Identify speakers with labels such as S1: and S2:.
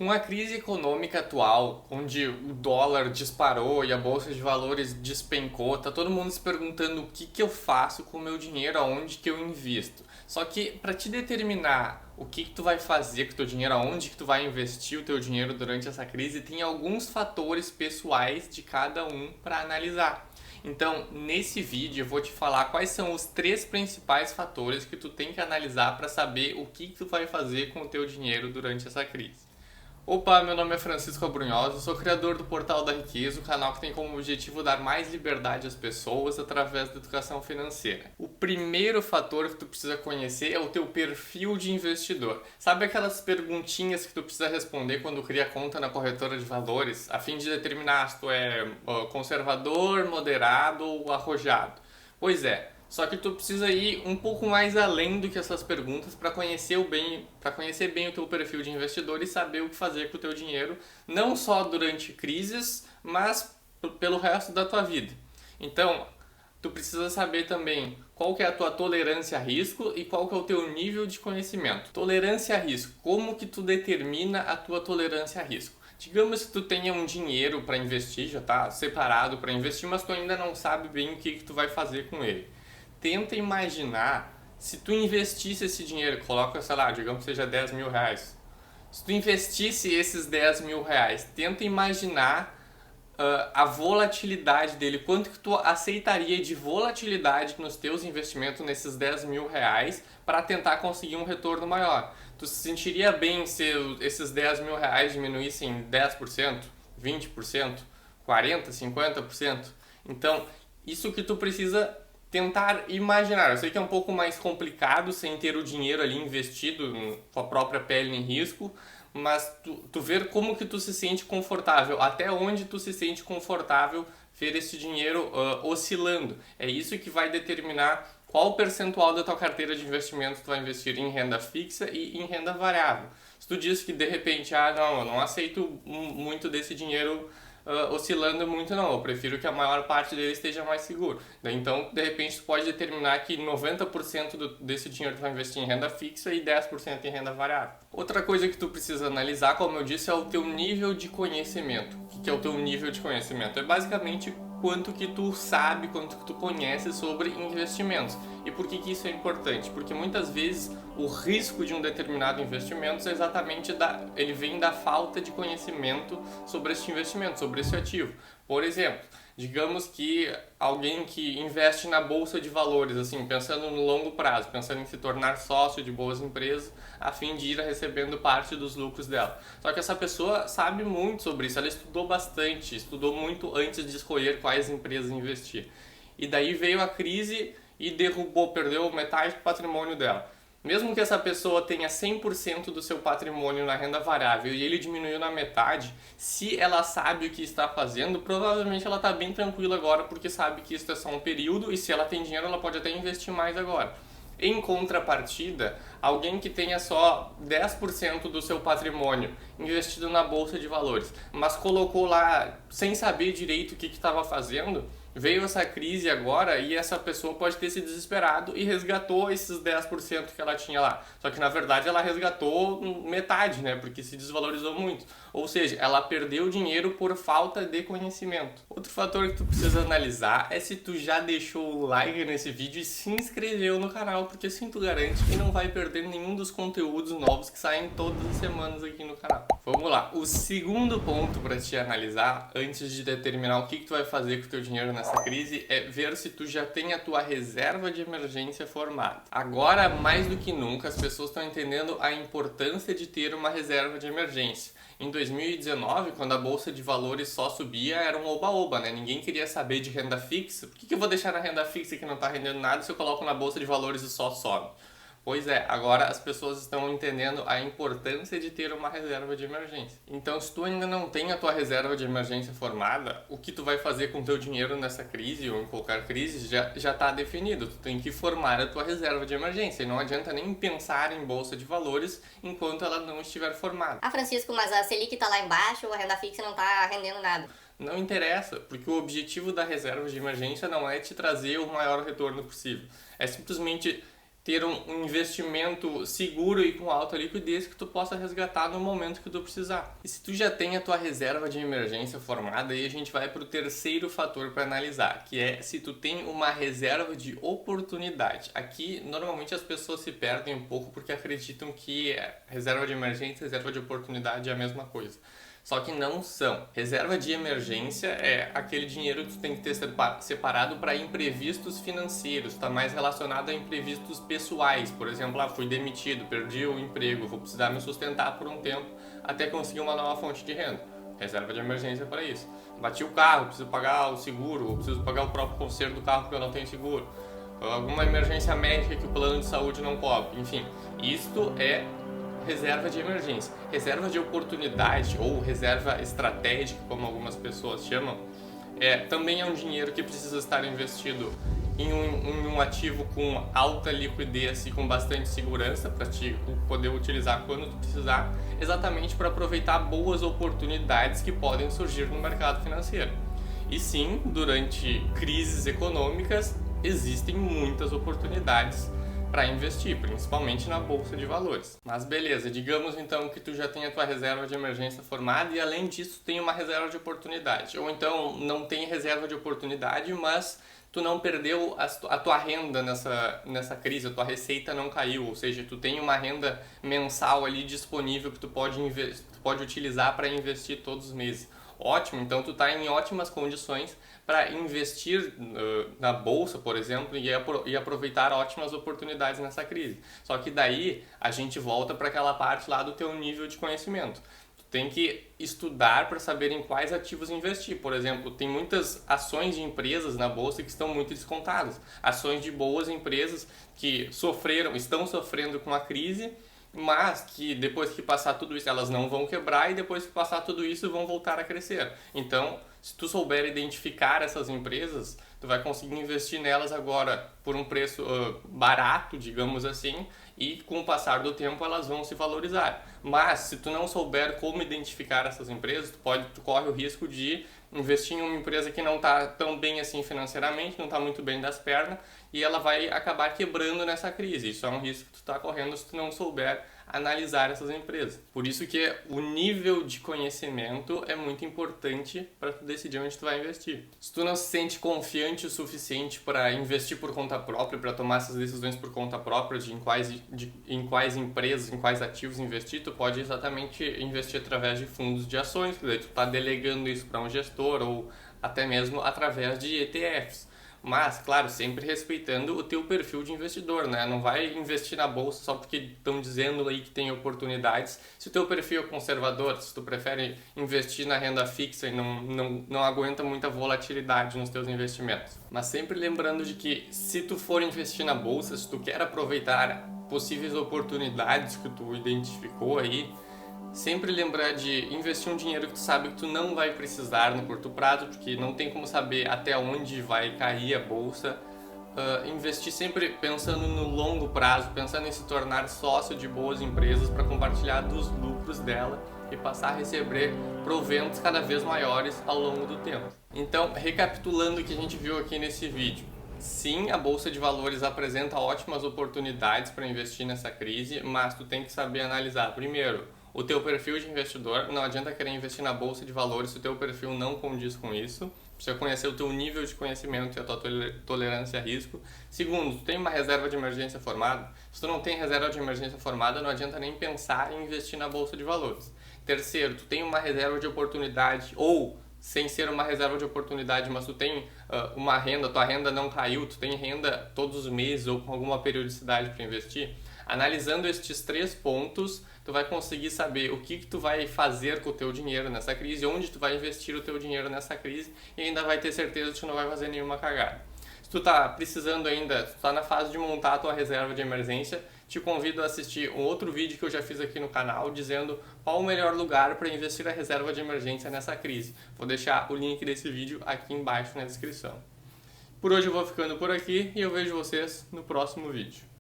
S1: Com a crise econômica atual, onde o dólar disparou e a bolsa de valores despencou, tá todo mundo se perguntando o que eu faço com o meu dinheiro, aonde que eu invisto. Só que para te determinar o que tu vai fazer com o teu dinheiro, aonde que tu vai investir o teu dinheiro durante essa crise, tem alguns fatores pessoais de cada um para analisar. Então, nesse vídeo eu vou te falar quais são os 3 principais fatores que tu tem que analisar para saber o que tu vai fazer com o teu dinheiro durante essa crise. Opa, meu nome é Francisco Abrunhosa, eu sou criador do Portal da Riqueza, o canal que tem como objetivo dar mais liberdade às pessoas através da educação financeira. O primeiro fator que tu precisa conhecer é o teu perfil de investidor. Sabe aquelas perguntinhas que tu precisa responder quando cria conta na corretora de valores, a fim de determinar se tu é conservador, moderado ou arrojado? Pois é. Só que tu precisa ir um pouco mais além do que essas perguntas para conhecer bem o teu perfil de investidor e saber o que fazer com o teu dinheiro, não só durante crises, mas pelo resto da tua vida. Então, tu precisa saber também qual que é a tua tolerância a risco e qual que é o teu nível de conhecimento. Tolerância a risco, como que tu determina a tua tolerância a risco? Digamos que tu tenha um dinheiro para investir, já está separado para investir, mas tu ainda não sabe bem o que tu vai fazer com ele. Tenta imaginar se tu investisse esse dinheiro, coloca, sei lá, digamos que seja 10 mil reais. Se tu investisse esses 10 mil reais, tenta imaginar a volatilidade dele, quanto que tu aceitaria de volatilidade nos teus investimentos nesses 10 mil reais para tentar conseguir um retorno maior. Tu se sentiria bem se esses 10 mil reais diminuíssem 10%, 20%, 40%, 50%? Então, isso que tu precisa tentar imaginar. Eu sei que é um pouco mais complicado sem ter o dinheiro ali investido com a própria pele em risco, mas tu ver como que tu se sente confortável, até onde tu se sente confortável ver esse dinheiro oscilando. É isso que vai determinar qual percentual da tua carteira de investimento tu vai investir em renda fixa e em renda variável. Se tu diz que de repente, não, eu não aceito muito desse dinheiro oscilando muito, não, eu prefiro que a maior parte dele esteja mais seguro. Então, de repente, tu pode determinar que 90% desse dinheiro tu vai investir em renda fixa e 10% em renda variável. Outra coisa que tu precisa analisar, como eu disse, é o teu nível de conhecimento. O que é o teu nível de conhecimento? É basicamente quanto que tu sabe, quanto que tu conhece sobre investimentos. E por que isso é importante? Porque muitas vezes o risco de um determinado investimento é exatamente ele vem da falta de conhecimento sobre este investimento, sobre esse ativo. Por exemplo, digamos que alguém que investe na bolsa de valores, assim, pensando no longo prazo, pensando em se tornar sócio de boas empresas, a fim de ir recebendo parte dos lucros dela. Só que essa pessoa sabe muito sobre isso, ela estudou bastante, estudou muito antes de escolher quais empresas investir. E daí veio a crise e perdeu metade do patrimônio dela. Mesmo que essa pessoa tenha 100% do seu patrimônio na renda variável e ele diminuiu na metade, se ela sabe o que está fazendo, provavelmente ela está bem tranquila agora porque sabe que isso é só um período e se ela tem dinheiro ela pode até investir mais agora. Em contrapartida, alguém que tenha só 10% do seu patrimônio investido na bolsa de valores, mas colocou lá sem saber direito o que estava fazendo, veio essa crise agora e essa pessoa pode ter se desesperado e resgatou esses 10% que ela tinha lá. Só que na verdade ela resgatou metade, né? Porque se desvalorizou muito. Ou seja, ela perdeu dinheiro por falta de conhecimento. Outro fator que tu precisa analisar é se tu já deixou o like nesse vídeo e se inscreveu no canal, porque assim tu garante que não vai perder nenhum dos conteúdos novos que saem todas as semanas aqui no canal. Vamos lá. O segundo ponto para te analisar, antes de determinar o que tu vai fazer com o teu dinheiro nessa crise, é ver se tu já tem a tua reserva de emergência formada. Agora, mais do que nunca, as pessoas estão entendendo a importância de ter uma reserva de emergência. Em 2019, quando a bolsa de valores só subia, era um oba-oba, né? Ninguém queria saber de renda fixa. Por que eu vou deixar na renda fixa que não está rendendo nada se eu coloco na bolsa de valores e só sobe? Pois é, agora as pessoas estão entendendo a importância de ter uma reserva de emergência. Então, se tu ainda não tem a tua reserva de emergência formada, o que tu vai fazer com o teu dinheiro nessa crise ou em qualquer crise já está definido. Tu tem que formar a tua reserva de emergência e não adianta nem pensar em bolsa de valores enquanto ela não estiver formada.
S2: Francisco, mas a Selic tá lá embaixo, a renda fixa não tá rendendo nada.
S1: Não interessa, porque o objetivo da reserva de emergência não é te trazer o maior retorno possível. É simplesmente ter um investimento seguro e com alta liquidez que tu possa resgatar no momento que tu precisar. E se tu já tem a tua reserva de emergência formada, aí a gente vai para o terceiro fator para analisar, que é se tu tem uma reserva de oportunidade. Aqui, normalmente as pessoas se perdem um pouco porque acreditam que reserva de emergência e reserva de oportunidade é a mesma coisa. Só que não são. Reserva de emergência é aquele dinheiro que tu tem que ter separado para imprevistos financeiros, está mais relacionado a imprevistos pessoais. Por exemplo, fui demitido, perdi o emprego, vou precisar me sustentar por um tempo até conseguir uma nova fonte de renda. Reserva de emergência para isso. Bati o carro, preciso pagar o seguro, ou preciso pagar o próprio conserto do carro porque eu não tenho seguro. Alguma emergência médica que o plano de saúde não cobre. Enfim, isto é reserva de emergência. Reserva de oportunidade ou reserva estratégica, como algumas pessoas chamam, também é um dinheiro que precisa estar investido em um ativo com alta liquidez e com bastante segurança para te poder utilizar quando tu precisar, exatamente para aproveitar boas oportunidades que podem surgir no mercado financeiro. E sim, durante crises econômicas existem muitas oportunidades para investir, principalmente na bolsa de valores. Mas beleza, digamos então que tu já tem a tua reserva de emergência formada e além disso tem uma reserva de oportunidade. Ou então não tem reserva de oportunidade, mas tu não perdeu a tua renda nessa crise, a tua receita não caiu, ou seja, tu tem uma renda mensal ali disponível que tu pode utilizar para investir todos os meses. Ótimo, então tu está em ótimas condições para investir na bolsa, por exemplo, e aproveitar ótimas oportunidades nessa crise. Só que daí a gente volta para aquela parte lá do teu nível de conhecimento. Tu tem que estudar para saber em quais ativos investir. Por exemplo, tem muitas ações de empresas na bolsa que estão muito descontadas. Ações de boas empresas que estão sofrendo com a crise, mas que depois que passar tudo isso elas não vão quebrar e depois que passar tudo isso vão voltar a crescer. Então, se tu souber identificar essas empresas, tu vai conseguir investir nelas agora por um preço barato, digamos assim, e com o passar do tempo elas vão se valorizar. Mas se tu não souber como identificar essas empresas, tu corre o risco de investir em uma empresa que não está tão bem assim financeiramente, não está muito bem das pernas, e ela vai acabar quebrando nessa crise. Isso é um risco que tu está correndo se tu não souber analisar essas empresas. Por isso que o nível de conhecimento é muito importante para tu decidir onde tu vai investir. Se tu não se sente confiante o suficiente para investir por conta própria, para tomar essas decisões por conta própria de em quais empresas, em quais ativos investir, tu pode exatamente investir através de fundos de ações, que daí tu está delegando isso para um gestor ou até mesmo através de ETFs. Mas, claro, sempre respeitando o teu perfil de investidor, né? Não vai investir na bolsa só porque estão dizendo aí que tem oportunidades. Se o teu perfil é conservador, se tu prefere investir na renda fixa e não aguenta muita volatilidade nos teus investimentos. Mas sempre lembrando de que se tu for investir na bolsa, se tu quer aproveitar possíveis oportunidades que tu identificou aí, sempre lembrar de investir um dinheiro que tu sabe que tu não vai precisar no curto prazo, porque não tem como saber até onde vai cair a bolsa. Investir sempre pensando no longo prazo, pensando em se tornar sócio de boas empresas para compartilhar dos lucros dela e passar a receber proventos cada vez maiores ao longo do tempo. Então, recapitulando o que a gente viu aqui nesse vídeo. Sim, a Bolsa de Valores apresenta ótimas oportunidades para investir nessa crise, mas tu tem que saber analisar, primeiro, o teu perfil de investidor. Não adianta querer investir na Bolsa de Valores se o teu perfil não condiz com isso. Precisa conhecer o teu nível de conhecimento e a tua tolerância a risco. Segundo, tu tem uma reserva de emergência formada? Se tu não tem reserva de emergência formada, não adianta nem pensar em investir na Bolsa de Valores. Terceiro, tu tem uma reserva de oportunidade ou sem ser uma reserva de oportunidade, mas tu tem uma renda, tua renda não caiu, tu tem renda todos os meses ou com alguma periodicidade para investir. Analisando estes 3 pontos, tu vai conseguir saber o que tu vai fazer com o teu dinheiro nessa crise, onde tu vai investir o teu dinheiro nessa crise e ainda vai ter certeza que tu não vai fazer nenhuma cagada. Se tu tá precisando ainda, tu tá na fase de montar a tua reserva de emergência, te convido a assistir um outro vídeo que eu já fiz aqui no canal dizendo qual o melhor lugar para investir a reserva de emergência nessa crise. Vou deixar o link desse vídeo aqui embaixo na descrição. Por hoje eu vou ficando por aqui e eu vejo vocês no próximo vídeo.